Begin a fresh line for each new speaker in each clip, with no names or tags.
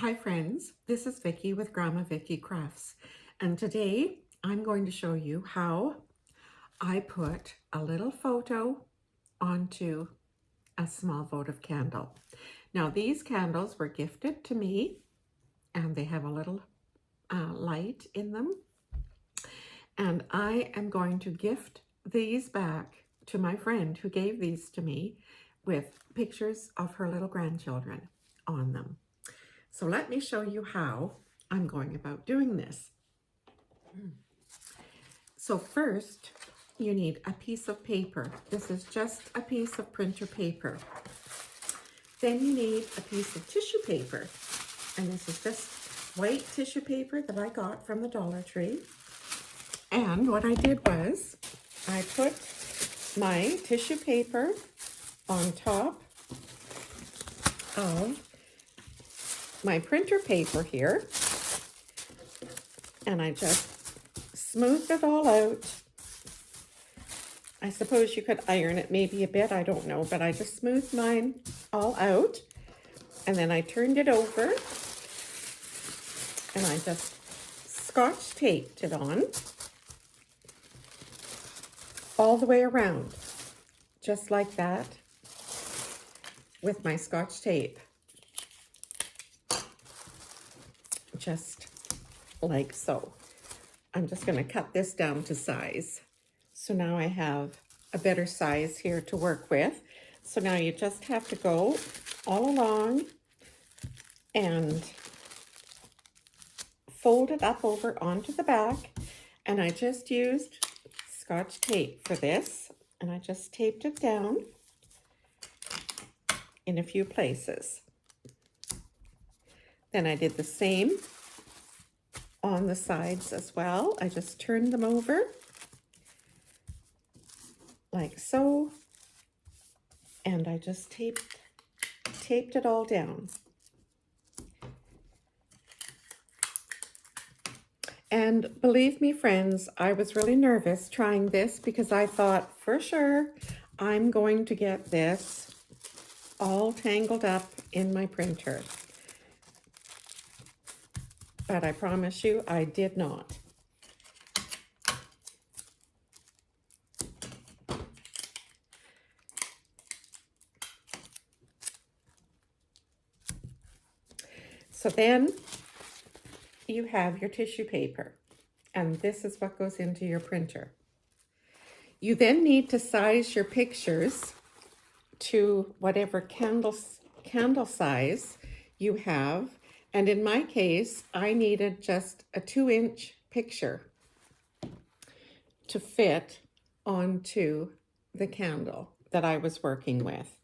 Hi friends, this is Vicki with Gramma Vicki Crafts, and today I'm going to show you how I put a little photo onto a small votive candle. Now these candles were gifted to me and they have a little light in them, and I am going to gift these back to my friend who gave these to me with pictures of her little grandchildren on them. So let me show you how I'm going about doing this. So first, you need a piece of paper. This is just a piece of printer paper. Then you need a piece of tissue paper. And this is just white tissue paper that I got from the Dollar Tree. And what I did was, I put my tissue paper on top of my printer paper here, and I just smoothed it all out. I suppose you could iron it maybe a bit, I don't know, but I just smoothed mine all out, and then I turned it over and I just Scotch taped it on all the way around, just like that, with my Scotch tape. Just like so. I'm just going to cut this down to size. So now I have a better size here to work with. So now you just have to go all along and fold it up over onto the back. And I just used Scotch tape for this, and I just taped it down in a few places. Then I did the same on the sides as well. I just turned them over like so, and I just taped it all down. And believe me, friends, I was really nervous trying this because I thought for sure I'm going to get this all tangled up in my printer. But I promise you, I did not. So then you have your tissue paper, and this is what goes into your printer. You then need to size your pictures to whatever candle size you have. And in my case, I needed just a 2-inch picture to fit onto the candle that I was working with.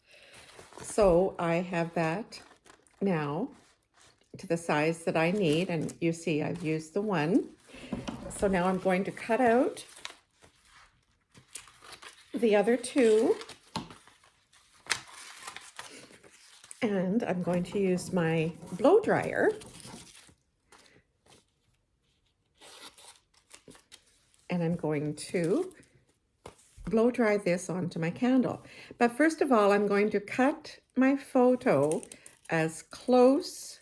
So I have that now to the size that I need, and you see I've used the one. So now I'm going to cut out the other two, and I'm going to use my blow dryer and I'm going to blow dry this onto my candle. But first of all, I'm going to cut my photo as close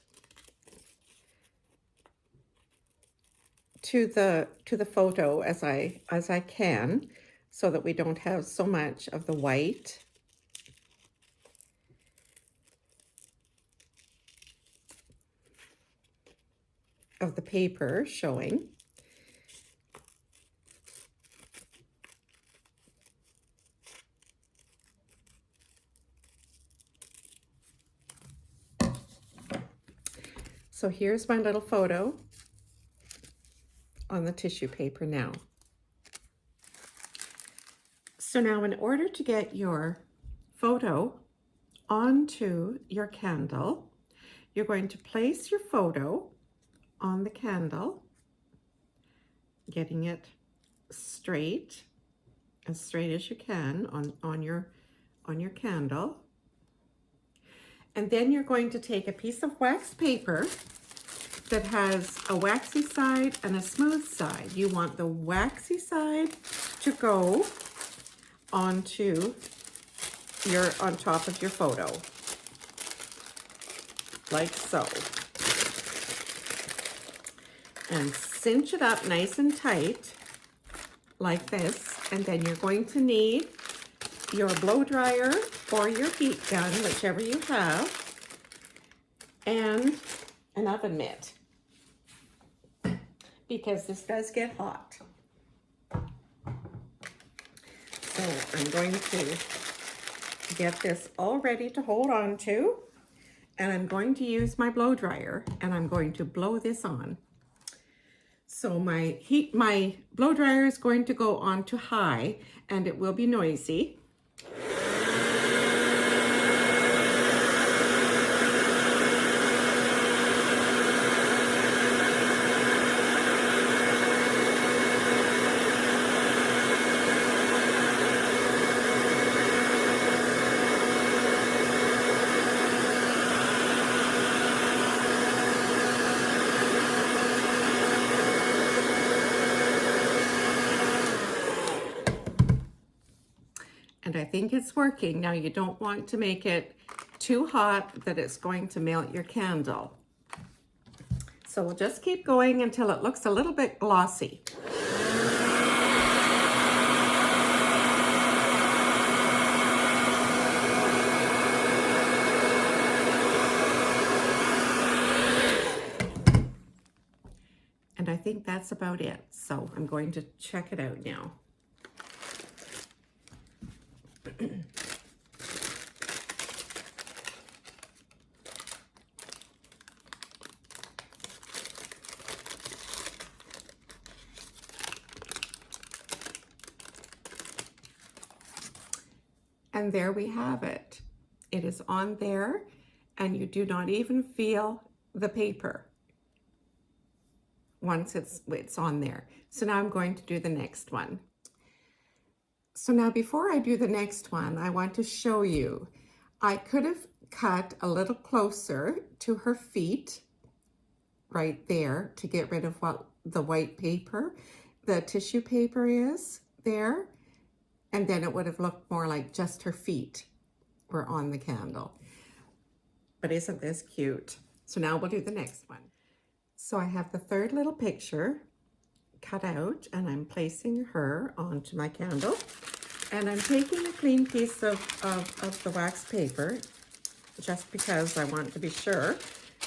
to the photo as I can, so that we don't have so much of the white of the paper showing. So here's my little photo on the tissue paper now. So now in order to get your photo onto your candle, you're going to place your photo on the candle, getting it straight, as straight as you can on your candle. And then you're going to take a piece of wax paper that has a waxy side and a smooth side. You want the waxy side to go on top of your photo, like so. and cinch it up nice and tight like this. And then you're going to need your blow dryer or your heat gun, whichever you have, and an oven mitt, because this does get hot. So I'm going to get this all ready to hold on to, and I'm going to use my blow dryer and I'm going to blow this on. So my blow dryer is going to go on to high, and it will be noisy. And I think it's working. Now you don't want to make it too hot that it's going to melt your candle. So we'll just keep going until it looks a little bit glossy. And I think that's about it. So I'm going to check it out now. And there we have it. It is on there, and you do not even feel the paper once it's on there. So now I'm going to do the next one. So now before I do the next one, I want to show you, I could have cut a little closer to her feet right there to get rid of what the white paper, the tissue paper is there. And then it would have looked more like just her feet were on the candle. But isn't this cute? So now we'll do the next one. So I have the third little picture cut out, and I'm placing her onto my candle. And I'm taking a clean piece of the wax paper, just because I want to be sure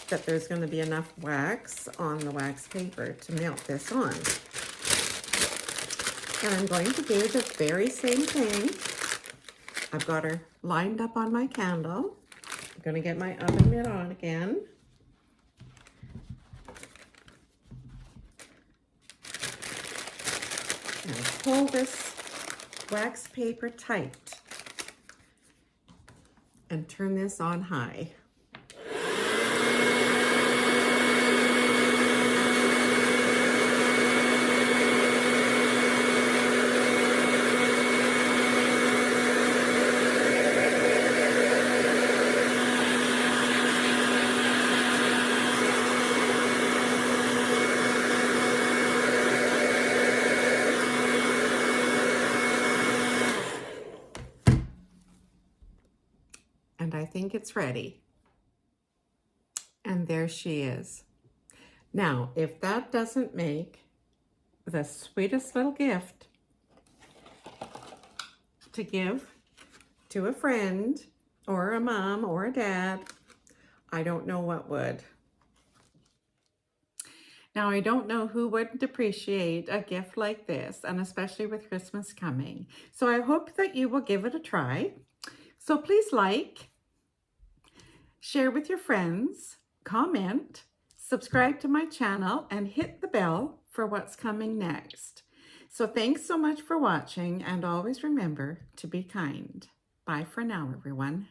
that there's going to be enough wax on the wax paper to melt this on. And I'm going to do the very same thing. I've got her lined up on my candle. I'm going to get my oven mitt on again. And pull this wax paper tight. And turn this on high. And I think it's ready. And there she is. Now, if that doesn't make the sweetest little gift to give to a friend or a mom or a dad, I don't know what would. Now, I don't know who wouldn't appreciate a gift like this, and especially with Christmas coming. So I hope that you will give it a try. So please like, share with your friends, comment, subscribe to my channel, and hit the bell for what's coming next. So thanks so much for watching, and always remember to be kind. Bye for now, everyone.